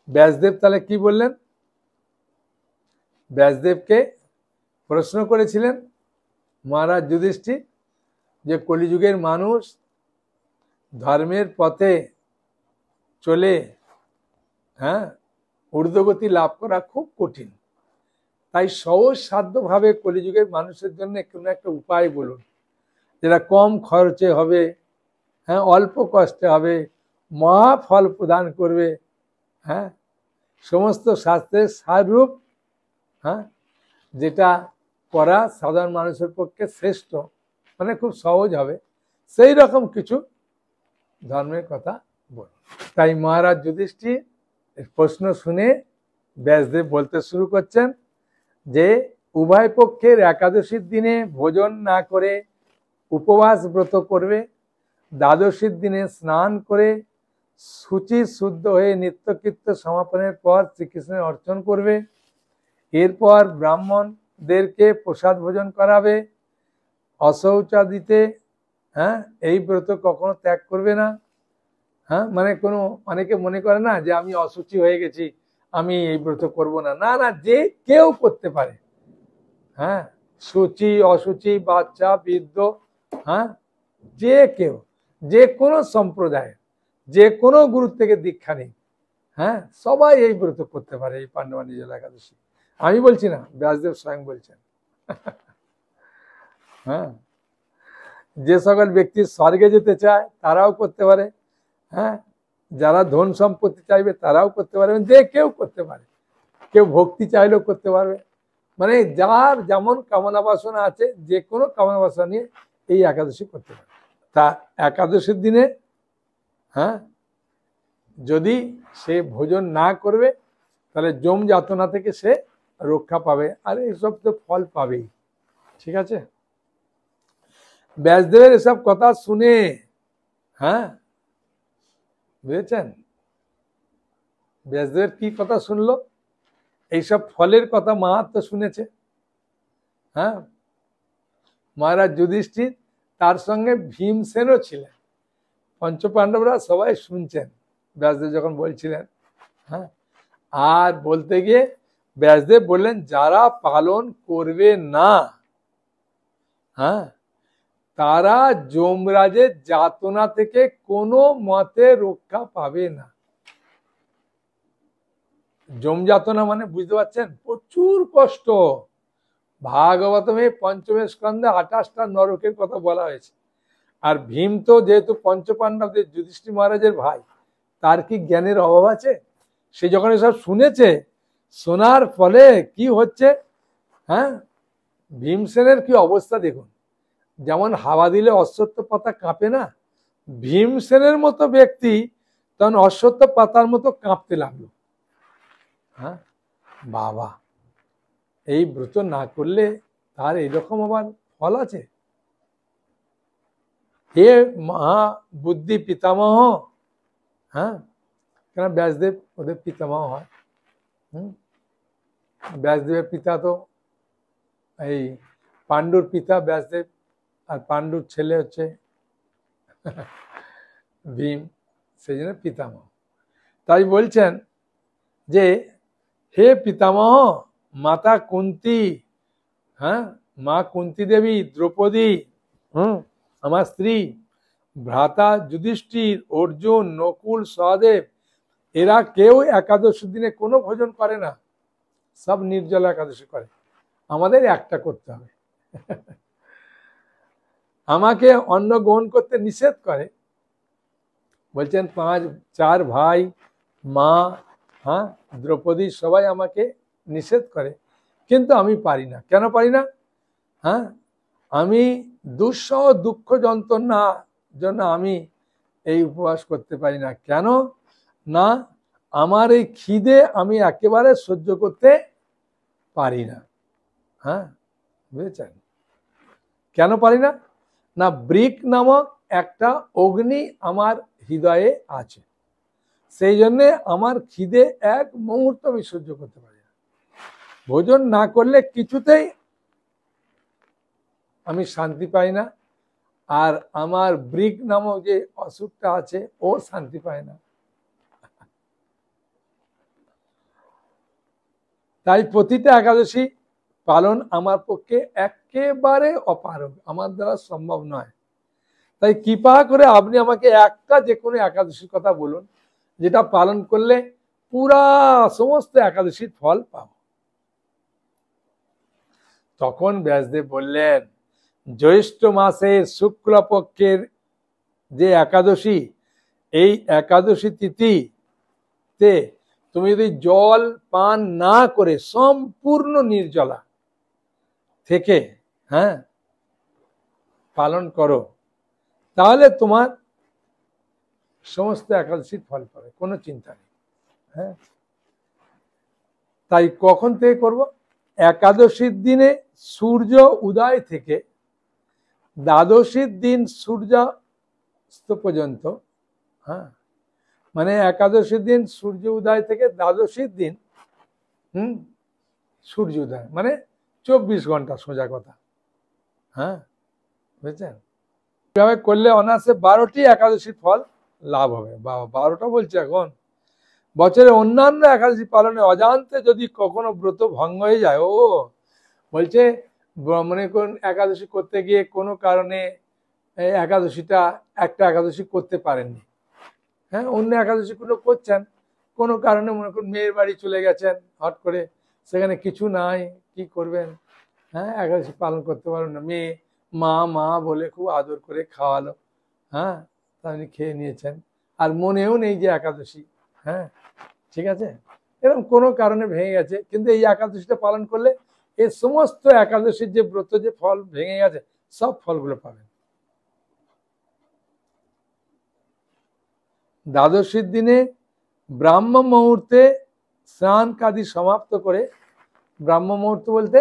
ব্যাসদেব তাহলে কি বললেন? ব্যাসদেবকে প্রশ্ন করেছিলেন মহারাজ যুধিষ্ঠির যে কলিযুগের মানুষ ধর্মের পথে চলে হ্যাঁ ঊর্ধ্বগতি লাভ করা খুব কঠিন, তাই সহজ সাধ্যভাবে কলিযুগের মানুষের জন্য কোনো একটা উপায় বলুন যেটা কম খরচে হবে, হ্যাঁ অল্প কষ্টে হবে, মহা ফল প্রদান করবে, হ্যাঁ সমস্ত শাস্ত্রের সাররূপ, হ্যাঁ যেটা করা সাধারণ মানুষের পক্ষে শ্রেষ্ঠ, মানে খুব সহজ হবে, সেই রকম কিছু ধর্মের কথা বল। তাই মহারাজ যুধিষ্ঠির প্রশ্ন শুনে ব্যাসদেব বলতে শুরু করছেন যে উভয় পক্ষের একাদশীর দিনে ভোজন না করে উপবাস ব্রত করবে, দ্বাদশীর দিনে স্নান করে শুচি শুদ্ধ হয়ে নিত্যকৃত্য সমাপনের পর শ্রীকৃষ্ণের অর্চন করবে, এরপর ব্রাহ্মণদেরকে প্রসাদ ভোজন করাবে, অশৌচাদিতে হ্যাঁ এই ব্রত কখনো ত্যাগ করবে না। হ্যাঁ মানে কোনো অনেকে মনে করে না যে আমি অশুচি হয়ে গেছি আমি এই ব্রত করব না, না না, যে কেউ করতে পারে। হ্যাঁ শুচি অশুচি বাচ্চা বৃদ্ধ, হ্যাঁ যে কেউ, যে কোনো সম্প্রদায়, যে কোনো গুরু থেকে দীক্ষা নেই, হ্যাঁ সবাই এই ব্রত করতে পারে, এই পাণ্ডবা নিজল একাদশী। আমি বলছি না, ব্যাসদেব স্বয়ং বলছেন। হ্যাঁ যে সকল ব্যক্তি স্বর্গে যেতে চায় তারাও করতে পারে, হ্যাঁ যারা ধন সম্পত্তি চাইবে তারাও করতে পারে, যে কেউ করতে পারে, কেউ ভক্তি চাইলেও করতে পারবে, মানে যার যেমন কামনা বাসনা আছে যে কোনো কামনা বাসনা নিয়ে এই একাদশী করতে পারে। তা একাদশীর দিনে হ্যাঁ যদি সে ভোজন না করবে তাহলে যম যাতনা থেকে সে রক্ষা পাবে, আর এইসব তো ফল পাবেই। ঠিক আছে, ব্যাসদেবের এসব কথা শুনে হ্যাঁ বুঝেছেন ব্যাসদেবের কি কথা শুনলো, এইসব ফলের কথা মাহাত্ম্য শুনেছে। হ্যাঁ মহারাজ যুধিষ্ঠির তার সঙ্গে ভীমসেনও ছিলেন, পঞ্চপাণ্ডবরা সবাই শুনছেন ব্যাসদেব যখন বলছিলেন। হ্যাঁ আর বলতে গিয়ে ব্যাসদেব বললেন যারা পালন করবে না হ্যাঁ তারা যমরাজের যাতনা থেকে কোনো মতে রক্ষা পাবে না। যম যাতনা মানে বুঝতে পারছেন, প্রচুর কষ্ট। ভাগবতমে পঞ্চমের স্কন্ধে 28টা নরকের কথা বলা হয়েছে। আর ভীম তো যেহেতু পঞ্চপাণ্ডবদের যুধিষ্ঠির মহারাজের ভাই, তার কি জ্ঞানের অভাব আছে? সে যখন এসব শুনেছে, শোনার ফলে কি হচ্ছে, হ্যাঁ ভীমসেনের কি অবস্থা দেখুন, যেমন হাওয়া দিলে অশ্বত্থ পাতা কাঁপে না, ভীমসেনের মতো ব্যক্তি তখন অশ্বত্থ পাতার মতো কাঁপতে লাগলো। হ্যাঁ বাবা, এই ব্রত না করলে তার এরকম আবার ফল আছে? হে মহা বুদ্ধি পিতামহ, হ্যাঁ কেন ব্যাসদেব ওদের পিতামহ হয়। ব্যাসদেবের পিতা তো এই পাণ্ডুর পিতা ব্যাসদেব, আর পাণ্ডুর ছেলে হচ্ছে ভীম, সেই জন্য পিতামহ। তাই বলছেন যে হে পিতামহ, মাতা কুন্তী, হ্যাঁ মা কুন্তী দেবী, দ্রৌপদী, আমার স্ত্রী, ভ্রাতা যুধিষ্ঠির, অর্জুন, নকুল, সহদেব এরা কেউ একাদশী দিনে কোনো ভোজন করে না, সব নির্জলা একাদশী করে। আমাদের একটা করতে হবে। আমাকে অন্ন গ্রহণ করতে নিষেধ করে, বলছেন 4 ভাই, মা, হ্যাঁ, দ্রৌপদী সবাই আমাকে নিষেধ করে, কিন্তু আমি পারি না। কেন পারি না? হ্যাঁ, আমি দুঃসহ দুঃখ যন্ত্রণা জন্য আমি এই উপবাস করতে পারি না। কেন না? আমার এই খিদে আমি একেবারে সহ্য করতে পারি না। হ্যাঁ, বুঝেছেন কেন পারি না? না, ব্রিক নামক একটা অগ্নি আমার হৃদয়ে আছে, সেই জন্যে আমার খিদে এক মুহূর্ত আমি সহ্য করতে পারি না। ভোজন না করলে কিছুতেই আমি শান্তি পাই না, আর আমার ব্রিক নামক যে অসুখটা আছে ও শান্তি পায় না। তাই প্রতিটা একাদশী পালন আমার পক্ষে একেবারে অপারগ, আমার দ্বারা সম্ভব নয়। তাই কৃপা করে আপনি আমাকে একটা যে কোনো একাদশীর কথা বলুন, যেটা পালন করলে পুরা সমস্ত একাদশীর ফল পাব। তখন ব্যাসদেব বললেন, জ্যৈষ্ঠ মাসের শুক্লপক্ষের যে একাদশী, এই একাদশী তিথিতে তুমি যদি জল পান না করে সম্পূর্ণ নির্জলা থেকে, হ্যাঁ, পালন করো, তাহলে তোমার সমস্ত একাদশীর ফল পাবে, কোনো চিন্তা নেই। হ্যাঁ, তাই কখন থেকে করব? একাদশীর দিনে সূর্য উদয় থেকে দ্বাদশীর দিন সূর্যাস্ত পর্যন্ত। হ্যাঁ, মানে একাদশীর দিন সূর্য উদয় থেকে দ্বাদশীর দিন সূর্য উদয়, মানে 24 ঘন্টা সোজা কথা। হ্যাঁ, বুঝছেন? এভাবে করলে অনায়াসে 12টি একাদশীর ফল লাভ হবে। 12টা বলছে এখন। বছরে অন্যান্য একাদশী পালনে অজান্তে যদি কখনো ব্রত ভঙ্গ হয়ে যায়, ও বলছে মনে করুন একাদশী করতে গিয়ে কোনো কারণে একাদশীটা একটা একাদশী করতে পারেননি, হ্যাঁ, অন্য একাদশী গুলো করছেন, কোনো কারণে মনে করুন মেয়ের বাড়ি চলে গেছেন হট করে, সেখানে কিছু নাই, কি করবেন? হ্যাঁ, একাদশী পালন করতে পারবেন না। মেয়ে মা মা বলে খুব আদর করে খাওয়ালো, হ্যাঁ, আপনি খেয়ে নিয়েছেন, আর মনেও নেই যে একাদশী। হ্যাঁ, ঠিক আছে, এরকম কোনো কারণে ভেঙে গেছে, কিন্তু এই একাদশীটা পালন করলে এই সমস্ত একাদশীর যে ব্রত যে ফল ভেঙে গেছে সব ফলগুলো পাবেন। দ্বাদশীর দিনে ব্রাহ্ম মুহূর্তে স্নান কাদি সমাপ্ত করে, ব্রাহ্ম মুহূর্ত বলতে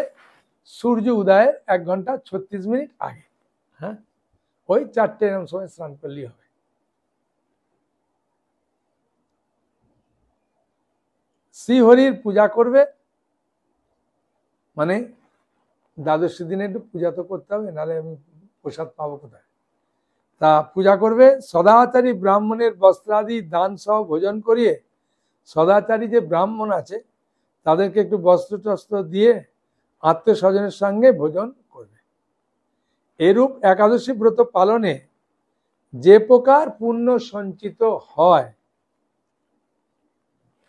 সূর্য উদয়ের 1 ঘন্টা 36 মিনিট আগে, হ্যাঁ, ওই 4টে এরকম সময় স্নান করলেই হবে। শ্রীহরির পূজা করবে, মানে দ্বাদশী দিনে একটু পূজা তো করতে হবে, নাহলে আমি প্রসাদ পাবো কোথায়? তা পূজা করবে, সদাচারী ব্রাহ্মণের বস্ত্রাদি দান সহ ভোজন করিয়ে, সদাচারী যে ব্রাহ্মণ আছে তাদেরকে একটু বস্ত্র টস্ত্র দিয়ে আত্মীয় স্বজনের সঙ্গে ভোজন করবে। এরূপ একাদশী ব্রত পালনে যে প্রকার পুণ্য সঞ্চিত হয়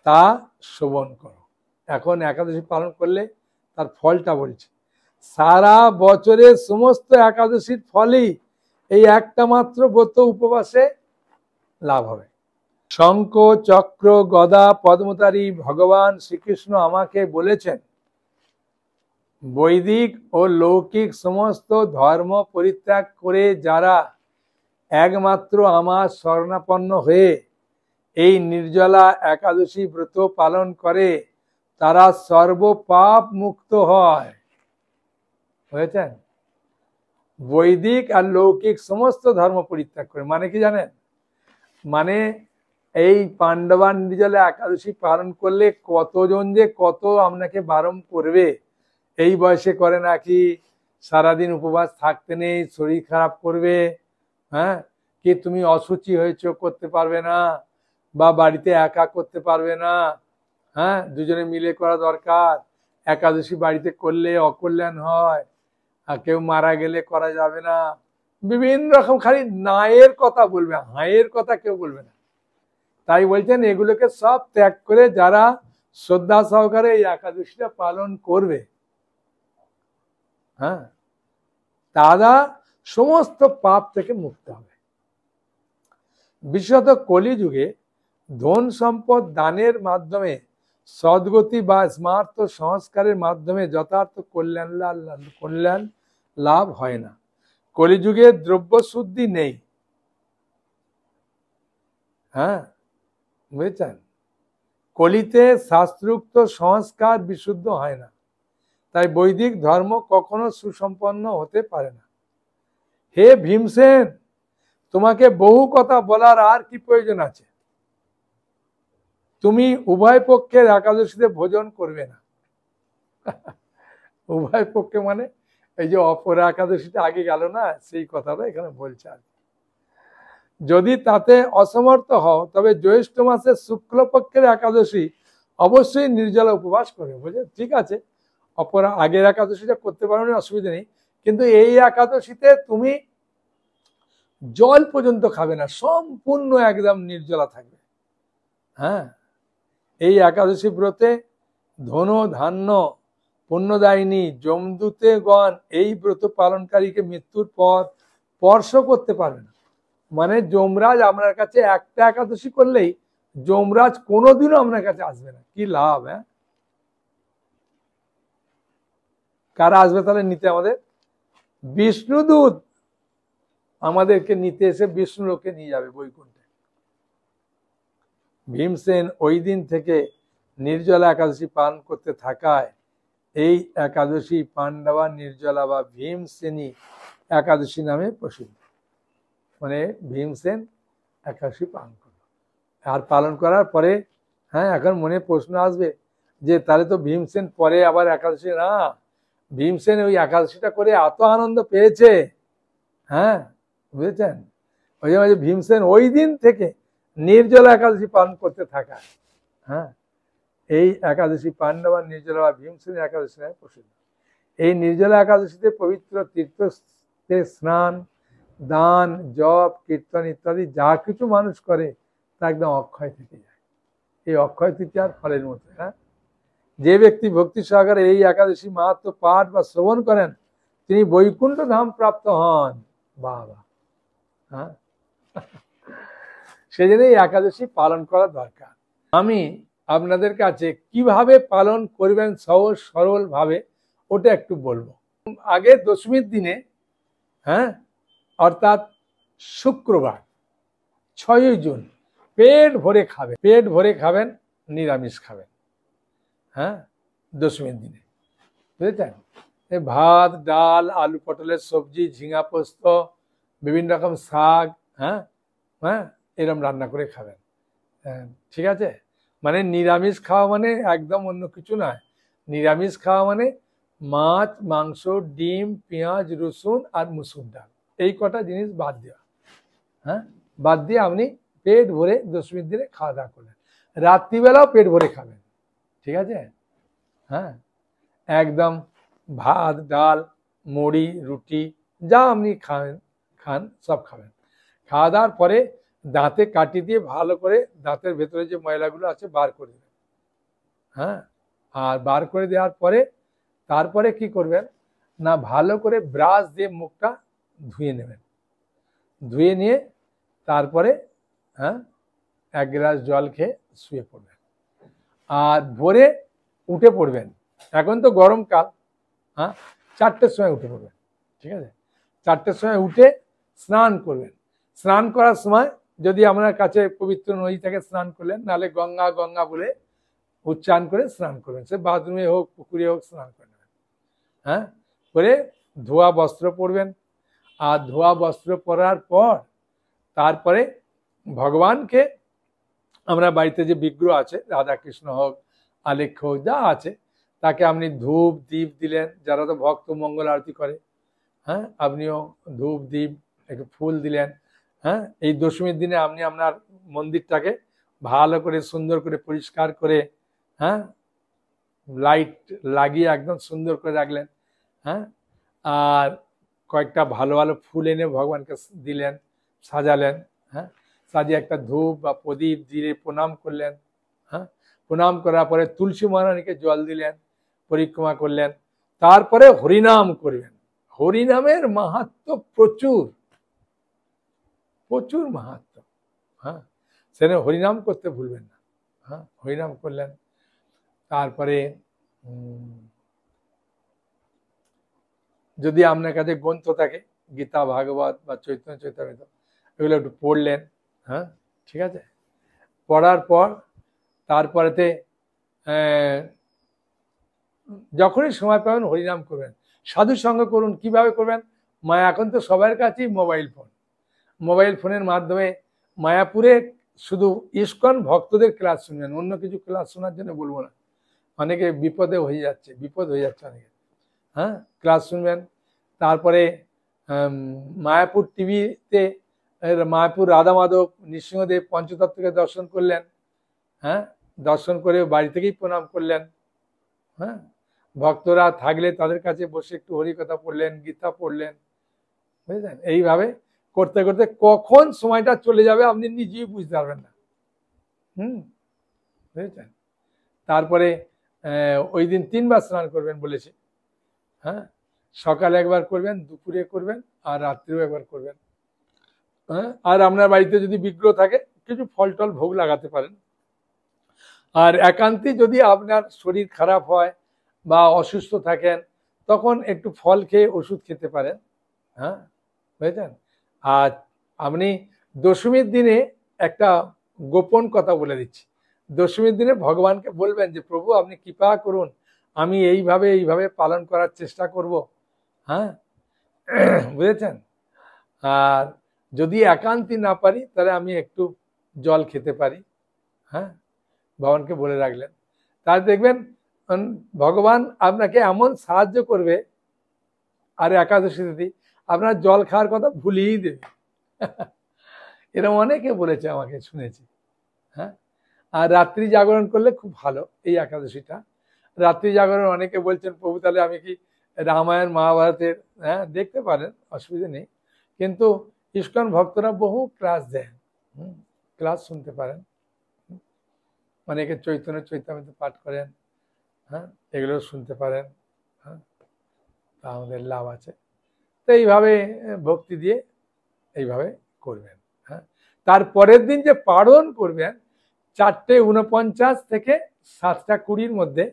তা শ্রবণ করো। এখন একাদশী পালন করলে তার ফলটা বলছে, সারা বছরের সমস্ত একাদশীর ফলই এই একটা মাত্র ব্রত উপবাসে লাভ হবে। শঙ্খ চক্র গদা পদ্মধারী ভগবান শ্রীকৃষ্ণ আমাকে বলেছেন, বৈদিক ও লৌকিক সমস্ত ধর্ম পরিত্যাগ করে যারা একমাত্র আমার শরণাপন্ন হয়ে এই নির্জলা একাদশী ব্রত পালন করে তারা সর্বপাপ মুক্ত হয়। বুঝেছেন? বৈদিক আর লৌকিক সমস্ত ধর্ম পরিত্যাগ করে মানে কি জানেন? মানে এই পাণ্ডবা নির্জলা একাদশী পালন করলে কতজন যে কত আপনাকে বারণ করবে, এই বয়সে করে নাকি, সারাদিন উপবাস থাকতে নেই, শরীর খারাপ করবে, হ্যাঁ, কি তুমি অসুচি হয়েছ করতে পারবে না, বা বাড়িতে একা করতে পারবে না, হ্যাঁ, দুজনে মিলে করা দরকার, একাদশী বাড়িতে করলে অকল্যাণ হয়, আর কেউ মারা গেলে করা যাবে না, বিভিন্ন রকম খালি নায়ের কথা বলবে, হায়ের কথা কেউ বলবে না। তাই বলছেন এগুলোকে সব ত্যাগ করে যারা শ্রদ্ধা সহকারে এই একাদশীটা পালন করবে, হ্যাঁ, তারা সমস্ত পাপ থেকে মুক্ত হবে। বিশেষত কলিযুগে ধন সম্পদ দানের মাধ্যমে, সদ্গতি বা স্মার্ত সংস্কারের মাধ্যমে যথার্থ কল্যাণ লাভ হয় না। কলিযুগে দ্রব্য শুদ্ধি নেই, হ্যাঁ, বুঝেছেন? কলিতে শাস্ত্রোক্ত সংস্কার বিশুদ্ধ হয় না, তাই বৈদিক ধর্ম কখনো সুসম্পন্ন হতে পারে না। হে ভীমসেন, তোমাকে বহু কথা বলার আর কি প্রয়োজন আছে? তুমি উভয় পক্ষের একাদশীতে ভোজন করবে না। উভয় পক্ষে মানে এই যে অপর একাদশীটা আগে গেল না, সেই কথাটা এখানে বলছে। আর যদি তাতে অসমর্থ হও তবে জ্যৈষ্ঠ মাসের শুক্লপক্ষের একাদশী অবশ্যই নির্জলা উপবাস করবে। বুঝলে? ঠিক আছে, অপর আগের একাদশীটা করতে পারো না, অসুবিধা নেই, কিন্তু এই একাদশীতে তুমি জল পর্যন্ত খাবে না, সম্পূর্ণ একদম নির্জলা থাকবে। হ্যাঁ, এই একাদশী ব্রতে ধন ধান্য পুণ্যদায়িনী যমদূতেগণ এই ব্রত পালনকারীকে মৃত্যুর পর স্পর্শ করতে পারবে না। মানে যমরাজ আপনার কাছে একটা একাদশী করলেই যমরাজ কোনোদিনও আপনার কাছে আসবে না। কি লাভ! হ্যাঁ, কারা আসবে তাহলে নিতে? আমাদের বিষ্ণুদূত আমাদেরকে নিতে এসে বিষ্ণু লোকে নিয়ে যাবে বৈকুণ্ঠে। ভীমসেন ওই দিন থেকে নির্জলা একাদশী পালন করতে থাকায় এই একাদশী পাণ্ডবা নির্জলা বা ভীমসেনী একাদশী নামে প্রসিদ্ধ। মানে ভীমসেন একাদশী পালন করলো, আর পালন করার পরে, হ্যাঁ, এখন মনে প্রশ্ন আসবে যে তাহলে তো ভীমসেন পরে আবার একাদশী, না, ভীমসেন ওই একাদশীটা করে এত আনন্দ পেয়েছে, হ্যাঁ, বুঝেছেন? ওই যে ভীমসেন ওই দিন থেকে নির্জলা একাদশী পালন করতে থাকা, হ্যাঁ, এই একাদশী পাণ্ডবা নির্জলা বা ভীমসেন একাদশী নামে প্রসিদ্ধ। এই নির্জলা একাদশীতে পবিত্র তীর্থে স্নান, দান, জপ, কীর্তন ইত্যাদি যা কিছু মানুষ করে তা একদম অক্ষয় থেকে যায়। এই অক্ষয় তৃতীয়ার ফলের মতো। হ্যাঁ, যে ব্যক্তি ভক্তি সহকারে এই একাদশী মাহাত্ম্য পাঠ বা শ্রবণ করেন তিনি বৈকুণ্ঠ ধাম প্রাপ্ত হন। বাবা! হ্যাঁ, সেজন্য এই একাদশী পালন করা দরকার। আমি আপনাদের কাছে কিভাবে পালন করবেন সহজ সরল ভাবে ওটা একটু বলবো। আগে দশমীর দিনে, হ্যাঁ, অর্থাৎ শুক্রবার 6ই জুন পেট ভরে খাবেন, পেট ভরে খাবেন, নিরামিষ খাবেন। হ্যাঁ, দশমীর দিনে, বুঝেছেন? ভাত, ডাল, আলু পটলের সবজি, ঝিঙা পোস্ত, বিভিন্ন রকম শাক, হ্যাঁ হ্যাঁ, এরকম রান্না করে খাবেন। ঠিক আছে? মানে নিরামিষ খাওয়া মানে একদম অন্য কিছু নয়। নিরামিষ খাওয়া মানে মাছ, মাংস, ডিম, পেঁয়াজ, রসুন আর মুসুর ডাল, এই কটা জিনিস বাদ দেওয়া। হ্যাঁ, বাদ দিয়ে আপনি পেট ভরে দশমীর দিনে খাওয়া দাওয়া করলেন। রাত্রিবেলাও পেট ভরে খাবেন। ঠিক আছে? হ্যাঁ, একদম ভাত, ডাল, মুড়ি, রুটি যা আপনি খান সব খাবেন। খাওয়া দাওয়ার পরে দাঁতে কাটি দিয়ে ভালো করে দাঁতের ভেতরে যে ময়লাগুলো আছে বার করে দেবেন। হ্যাঁ, আর বার করে দেওয়ার পরে তারপরে কি করবেন না, ভালো করে ব্রাশ দিয়ে মুখটা ধুয়ে নেবেন। ধুয়ে নিয়ে তারপরে, হ্যাঁ, 1 গ্লাস জল খেয়ে শুয়ে পড়বেন। আর ভোরে উঠে পড়বেন, এখন তো গরমকাল, হ্যাঁ, 4টের সময় উঠে পড়বেন। ঠিক আছে? 4টের সময় উঠে স্নান করবেন। স্নান করার সময় যদি আপনার কাছে পবিত্র নদী থেকে স্নান করলেন, নাহলে গঙ্গা গঙ্গা বলে উচ্চারণ করে স্নান করবেন। সে বাথরুমে হোক, পুকুরে হোক, স্নান করে নেবেন। হ্যাঁ, করে ধোয়া বস্ত্র পরবেন। আর ধোয়া বস্ত্র পরার পর তারপরে ভগবানকে, আমরা বাড়িতে যে বিগ্রহ আছে, রাধাকৃষ্ণ হোক, আলেখ্য হোক, যা আছে, তাকে আপনি ধূপ দীপ দিলেন। যারা তো ভক্ত মঙ্গল আরতি করে, হ্যাঁ, আপনিও ধূপ দ্বীপ একটু ফুল দিলেন। হ্যাঁ, এই দশমীর দিনে আপনি আপনার মন্দিরটাকে ভালো করে সুন্দর করে পরিষ্কার করে, হ্যাঁ, লাইট লাগিয়ে একদম সুন্দর করে রাখলেন। হ্যাঁ, আর কয়েকটা ভালো ভালো ফুল এনে ভগবানকে দিলেন, সাজালেন, হ্যাঁ, সাজিয়ে একটা ধূপ বা প্রদীপ দিয়ে প্রণাম করলেন, হ্যাঁ, প্রণাম করার পরে তুলসী মহারানীকে জল দিলেন, পরিক্রমা করলেন, তারপরে হরিনাম করবেন। হরিনামের মাহাত্ম্য প্রচুর, প্রচুর মাহাত্ম্য, হ্যাঁ, সেখানে হরিনাম করতে ভুলবেন না, হ্যাঁ, হরিনাম করলেন। তারপরে যদি আপনার কাছে গ্রন্থ থাকে, গীতা, ভাগবত বা চৈতন্য চৈতামৃত, এগুলো একটু পড়লেন, হ্যাঁ, ঠিক আছে। পড়ার পর তারপরেতে যখনই সময় পাবেন হরিনাম করবেন, সাধু সঙ্গ করুন। কিভাবে করবেন? এখন তো সবার কাছেই মোবাইল ফোন, মোবাইল ফোনের মাধ্যমে মায়াপুরে শুধু ইস্কন ভক্তদের ক্লাস শুনবেন, অন্য কিছু ক্লাস শোনার জন্য বলবো না, অনেকে বিপদ হয়ে যাচ্ছে অনেকে, হ্যাঁ, ক্লাস শুনবেন। তারপরে মায়াপুর টিভিতে মায়াপুর রাধা মাধব নৃসিংহদেব পঞ্চতত্ত্বকে দর্শন করলেন, হ্যাঁ, দর্শন করে বাড়ি থেকেই প্রণাম করলেন, হ্যাঁ, ভক্তরা থাকলে তাদের কাছে বসে একটু হরিকথা পড়লেন, গীতা পড়লেন, বুঝলেন। এইভাবে করতে করতে কখন সময়টা চলে যাবে আপনি নিজেই বুঝতে পারবেন না, বুঝেছেন। তারপরে ওই দিন 3 বার স্নান করবেন বলেছে, হ্যাঁ, সকালে একবার করবেন, দুপুরে করবেন, আর রাত্রেও একবার করবেন, হ্যাঁ। আর আপনার বাড়িতে যদি বিগ্রহ থাকে কিছু ফল টল ভোগ লাগাতে পারেন। আর একান্তই যদি আপনার শরীর খারাপ হয় বা অসুস্থ থাকেন তখন একটু ফল খেয়ে ওষুধ খেতে পারেন, হ্যাঁ, বুঝেছেন। আর আপনি দশমীর দিনে একটা গোপন কথা বলে দিচ্ছি, দশমীর দিনে ভগবানকে বলবেন যে প্রভু আপনি কৃপা করুন, আমি এইভাবে পালন করার চেষ্টা করব, হ্যাঁ, বুঝেছেন। আর যদি একান্তই না পারি তাহলে আমি একটু জল খেতে পারি, হ্যাঁ, ভগবানকে বলে রাখলেন। তাহলে দেখবেন ভগবান আপনাকে এমন সাহায্য করবে, আর একাদশী তিথি আপনার জল খাওয়ার কথা ভুলিয়েই দেবে। এরকম অনেকে বলেছে, আমাকে শুনেছি, হ্যাঁ। আর রাত্রি জাগরণ করলে খুব ভালো এই একাদশীটা। রাত্রি জাগরণ অনেকে বলছেন প্রভু তাহলে আমি কি রামায়ণ মহাভারতের, হ্যাঁ, দেখতে পারেন, অসুবিধা নেই, কিন্তু ইস্কন ভক্তরা বহু ক্লাস দেন, ক্লাস শুনতে পারেন, অনেকে চৈতন্য চৈতামৃত পাঠ করেন, হ্যাঁ, এগুলো শুনতে পারেন, হ্যাঁ, তা আমাদের লাভ আছে। তো এইভাবে ভক্তি দিয়ে এইভাবে করবেন, হ্যাঁ। তারপরের দিন যে পারণ করবেন 4:49 থেকে 7:20 মধ্যে,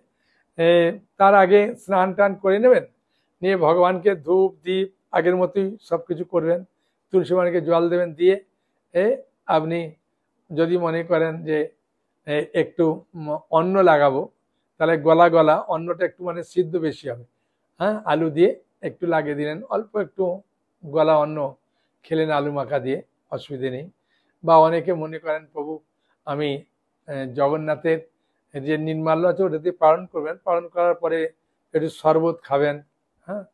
তার আগে স্নান টান করে নেবেন, নিয়ে ভগবানকে ধূপ দীপ আগের মতোই সব কিছু করবেন, তুলসী মাকে জল দেবেন, দিয়ে আপনি যদি মনে করেন যে একটু অন্ন লাগাবো, তাহলে গলা অন্নটা একটু মানে সিদ্ধ বেশি হবে, হ্যাঁ, আলু দিয়ে একটু লাগিয়ে দিলেন, অল্প একটু গলা অন্ন খেলেন আলু মাখা দিয়ে, অসুবিধে নেই। বা অনেকে মনে করেন প্রভু আমি জগন্নাথের যে নির্মাল্য আছে ওটা দিয়ে পালন করবেন, পালন করার পরে একটু শরবত খাবেন, হ্যাঁ,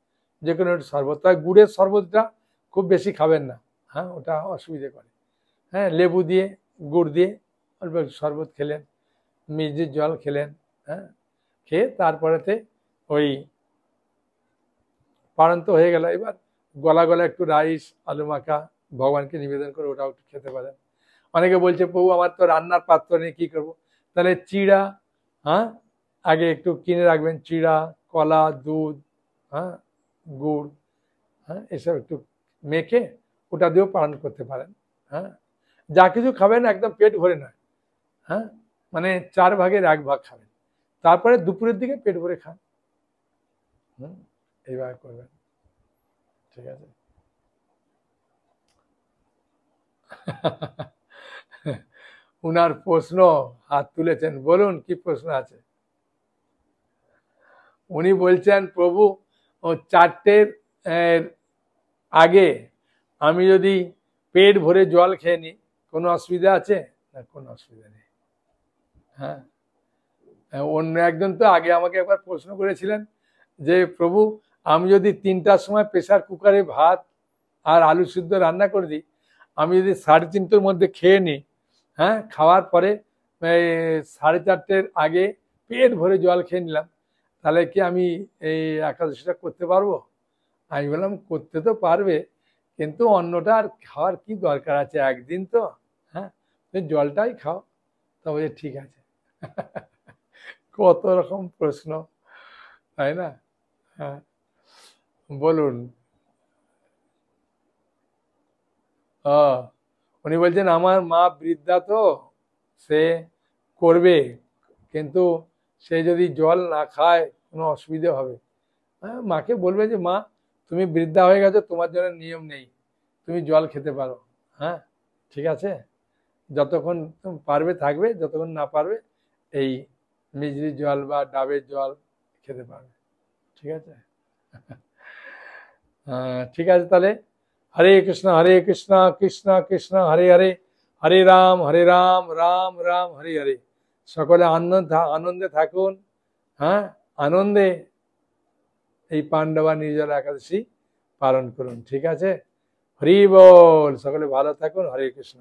যে কোনো একটু শরবত, তাই গুড়ের শরবতটা খুব বেশি খাবেন না, হ্যাঁ, ওটা অসুবিধে করে, হ্যাঁ, লেবু দিয়ে গুড় দিয়ে অল্প একটু শরবত খেলেন, মিষ্টির জল খেলেন, হ্যাঁ, খেয়ে তারপরেতে ওই পালন তো হয়ে গেল। এবার গলা একটু রাইস আলু মাখা ভগবানকে নিবেদন করে ওটাও একটু খেতে পারেন। অনেকে বলছে প্রভু আমার তো রান্নার পাত্র নেই, কি করব? তাহলে চিড়া, হ্যাঁ, আগে একটু কিনে রাখবেন, চিড়া, কলা, দুধ, হ্যাঁ, গুড়, হ্যাঁ, এসব একটু মেখে ওটা দিয়েও পালন করতে পারেন, হ্যাঁ। যা কিছু খাবেন একদম পেট ভরে নয়, হ্যাঁ, মানে 4 ভাগের 1 ভাগ খাবেন, তারপরে দুপুরের দিকে পেট ভরে খান, এইভাবে করবেন, ঠিক আছে। উনার প্রশ্ন হাত তুলেছেন, বলুন কি প্রশ্ন আছে। উনি বলছেন প্রভু 4টের আগে আমি যদি পেট ভরে জল খেয়ে নিই কোনো অসুবিধা আছে? না, কোনো অসুবিধা নেই, হ্যাঁ। অন্য একজন তো আগে আমাকে একবার প্রশ্ন করেছিলেন যে প্রভু আমি যদি 3টার সময় প্রেসার কুকারে ভাত আর আলু সিদ্ধ রান্না করে দিই, আমি যদি 3:30-র মধ্যে খেয়ে নিই, হ্যাঁ, খাওয়ার পরে 4:30-র আগে পেট ভরে জল খেয়ে নিলাম, তাহলে কি আমি এই একাদশীটা করতে পারবো? আমি বললাম করতে তো পারবে, কিন্তু অন্যটা আর খাওয়ার কি দরকার আছে, একদিন তো, হ্যাঁ তুমি জলটাই খাও। তা বলছে ঠিক আছে। কত রকম প্রশ্ন, তাই না? হ্যাঁ, বলুন। আহ, উনি বলছেন আমার মা বৃদ্ধা তো, সে করবে, কিন্তু সে যদি জল না খায় কোনো অসুবিধে হবে। হ্যাঁ, মাকে বলবে যে মা তুমি বৃদ্ধা হয়ে গেছো, তোমার জন্য নিয়ম নেই, তুমি জল খেতে পারো। হ্যাঁ, ঠিক আছে, যতক্ষণ তুমি পারবে থাকবে, যতক্ষণ না পারবে এই মিজরি জল বা ডাবের জল খেতে পারবে। ঠিক আছে। ঠিক আছে তাহলে, হরে কৃষ্ণ কৃষ্ণ কৃষ্ণ হরে হরে, হরে রাম রাম রাম হরে হরে। সকলে আনন্দে থাকুন। হ্যাঁ, আনন্দে এই পাণ্ডবা নির্জলা একাদশী পালন করুন। ঠিক আছে, হরি বল, সকলে ভালো থাকুন। হরে কৃষ্ণ।